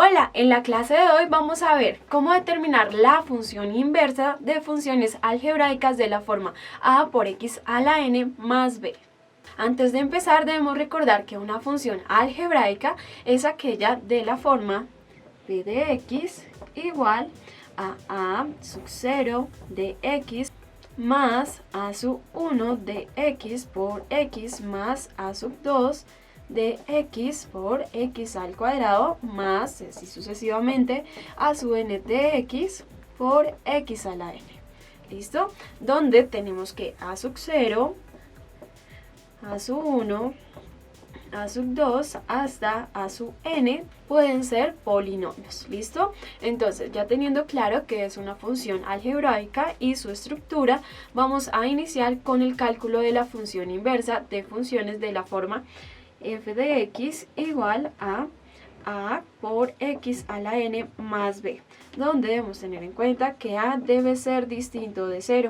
Hola, en la clase de hoy vamos a ver cómo determinar la función inversa de funciones algebraicas de la forma a por x a la n más b. Antes de empezar debemos recordar que una función algebraica es aquella de la forma b de x igual a sub 0 de x más a sub 1 de x por x más a sub 2 de x por x al cuadrado más, así sucesivamente, a sub n de x por x a la n. ¿Listo? Donde tenemos que a sub 0, a sub 1, a sub 2 hasta a sub n pueden ser polinomios. ¿Listo? Entonces, ya teniendo claro que es una función algebraica y su estructura, vamos a iniciar con el cálculo de la función inversa de funciones de la forma f de x igual a por x a la n más b, donde debemos tener en cuenta que a debe ser distinto de 0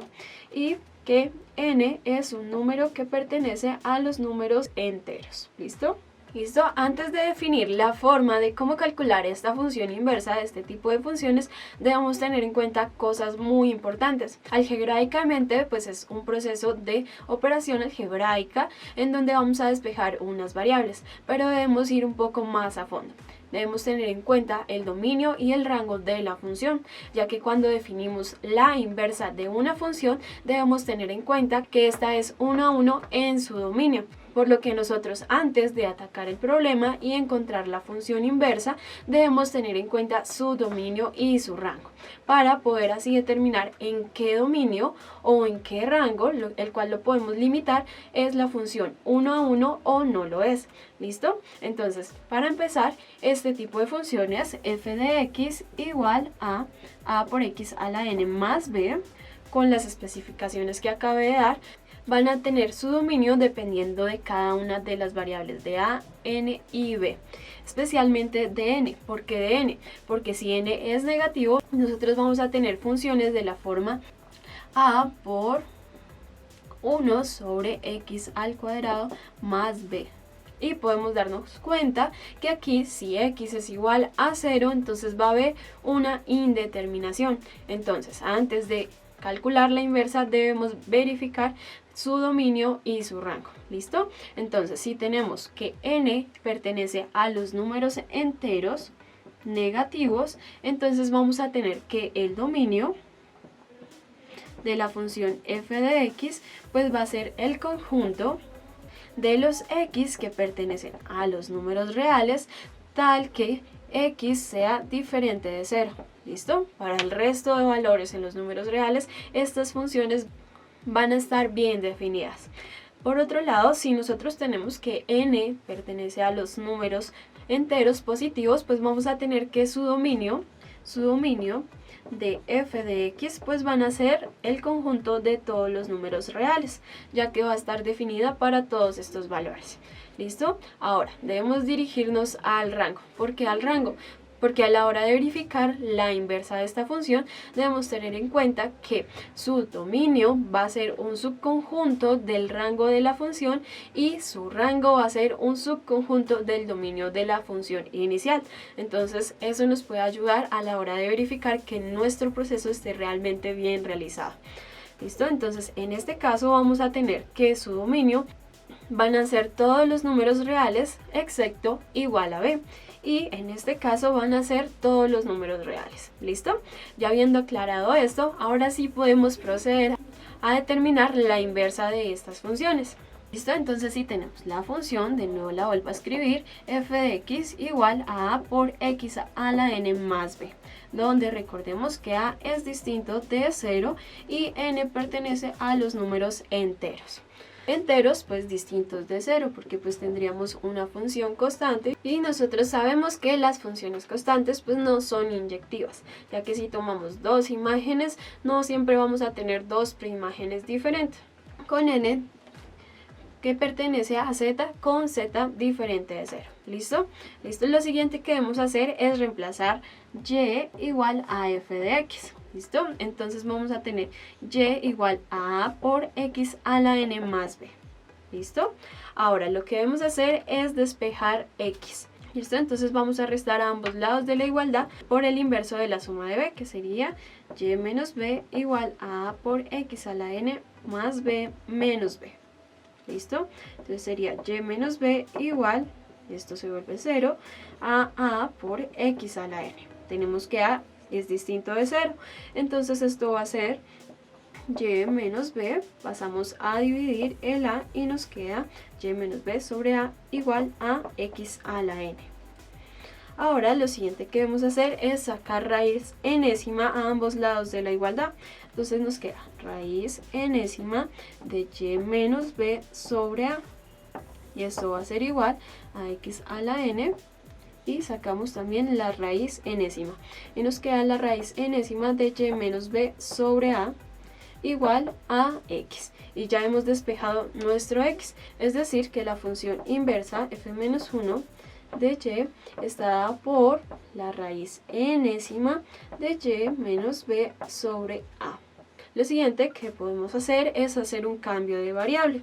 y que n es un número que pertenece a los números enteros. ¿Listo? ¿Listo? Antes de definir la forma de cómo calcular esta función inversa de este tipo de funciones, debemos tener en cuenta cosas muy importantes. Algebraicamente, pues es un proceso de operación algebraica en donde vamos a despejar unas variables, pero debemos ir un poco más a fondo. Debemos tener en cuenta el dominio y el rango de la función, ya que cuando definimos la inversa de una función, debemos tener en cuenta que esta es 1 a 1 en su dominio. Por lo que nosotros, antes de atacar el problema y encontrar la función inversa, debemos tener en cuenta su dominio y su rango, para poder así determinar en qué dominio o en qué rango, el cual lo podemos limitar, es la función 1 a 1 o no lo es. ¿Listo? Entonces, para empezar, este tipo de funciones, f de x igual a por x a la n más b, con las especificaciones que acabé de dar, van a tener su dominio dependiendo de cada una de las variables de a, n y b, especialmente de n. ¿Por qué de n? Porque si n es negativo, nosotros vamos a tener funciones de la forma a por 1 sobre x al cuadrado más b. Y podemos darnos cuenta que aquí si x es igual a 0, entonces va a haber una indeterminación. Entonces, antes de calcular la inversa debemos verificar su dominio y su rango. ¿Listo? Entonces, si tenemos que n pertenece a los números enteros negativos, entonces vamos a tener que el dominio de la función f de x pues va a ser el conjunto de los x que pertenecen a los números reales, tal que x sea diferente de 0. ¿Listo? Para el resto de valores en los números reales, estas funciones van a estar bien definidas. Por otro lado, si nosotros tenemos que n pertenece a los números enteros positivos, pues vamos a tener que su dominio de f de x pues van a ser el conjunto de todos los números reales, ya que va a estar definida para todos estos valores. ¿Listo? Ahora, debemos dirigirnos al rango. ¿Por qué al rango? Porque a la hora de verificar la inversa de esta función, debemos tener en cuenta que su dominio va a ser un subconjunto del rango de la función y su rango va a ser un subconjunto del dominio de la función inicial. Entonces, eso nos puede ayudar a la hora de verificar que nuestro proceso esté realmente bien realizado. ¿Listo? Entonces, en este caso vamos a tener que su dominio van a ser todos los números reales excepto igual a b. Y en este caso van a ser todos los números reales. ¿Listo? Ya habiendo aclarado esto, ahora sí podemos proceder a determinar la inversa de estas funciones. ¿Listo? Entonces si tenemos la función, de nuevo la vuelvo a escribir, f de x igual a por x a la n más b, donde recordemos que a es distinto de 0 y n pertenece a los números enteros. Enteros pues distintos de 0, porque pues tendríamos una función constante y nosotros sabemos que las funciones constantes pues no son inyectivas, ya que si tomamos dos imágenes no siempre vamos a tener dos preimágenes diferentes, con n que pertenece a z con z diferente de 0. ¿Listo? Listo, lo siguiente que debemos hacer es reemplazar y igual a f de x. ¿Listo? Entonces vamos a tener y igual a por x a la n más b. ¿Listo? Ahora lo que debemos hacer es despejar x. ¿Listo? Entonces vamos a restar a ambos lados de la igualdad por el inverso de la suma de b, que sería y menos b igual a a por x a la n más b menos b. ¿Listo? Entonces sería y menos b igual, esto se vuelve 0, a por x a la n. Tenemos que a es distinto de 0, entonces esto va a ser y menos b, pasamos a dividir el a y nos queda y menos b sobre a igual a x a la n. Ahora lo siguiente que debemos hacer es sacar raíz enésima a ambos lados de la igualdad. Entonces nos queda raíz enésima de y menos b sobre a. Y esto va a ser igual a x a la n. Y sacamos también la raíz enésima. Y nos queda la raíz enésima de y menos b sobre a igual a x. Y ya hemos despejado nuestro x. Es decir, que la función inversa f-1 de y está dada por la raíz enésima de y menos b sobre a. Lo siguiente que podemos hacer es hacer un cambio de variable.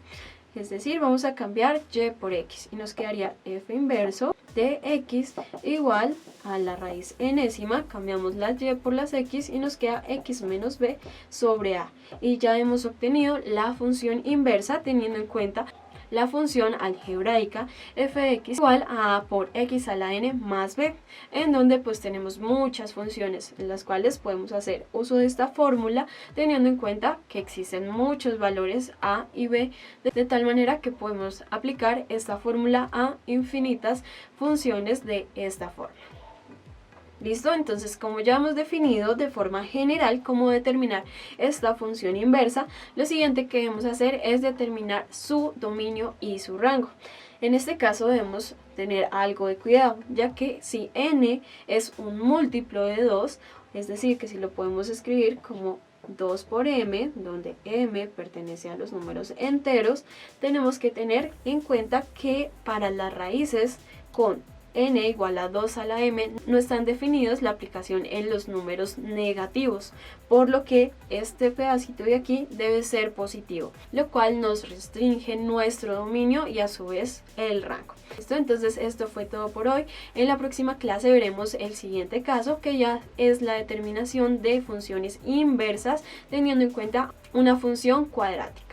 Es decir, vamos a cambiar y por x y nos quedaría f inverso de x igual a la raíz enésima, cambiamos las y por las x y nos queda x menos b sobre a. Y ya hemos obtenido la función inversa teniendo en cuenta la función algebraica f de x igual a por x a la n más b, en donde pues tenemos muchas funciones en las cuales podemos hacer uso de esta fórmula teniendo en cuenta que existen muchos valores a y b, de tal manera que podemos aplicar esta fórmula a infinitas funciones de esta forma. ¿Listo? Entonces, como ya hemos definido de forma general cómo determinar esta función inversa, lo siguiente que debemos hacer es determinar su dominio y su rango. En este caso debemos tener algo de cuidado, ya que si n es un múltiplo de 2, es decir, que si lo podemos escribir como 2 por m, donde m pertenece a los números enteros, tenemos que tener en cuenta que para las raíces con n igual a 2 a la m no están definidos la aplicación en los números negativos, por lo que este pedacito de aquí debe ser positivo, lo cual nos restringe nuestro dominio y a su vez el rango. ¿Listo? Entonces esto fue todo por hoy. En la próxima clase veremos el siguiente caso, que ya es la determinación de funciones inversas teniendo en cuenta una función cuadrática.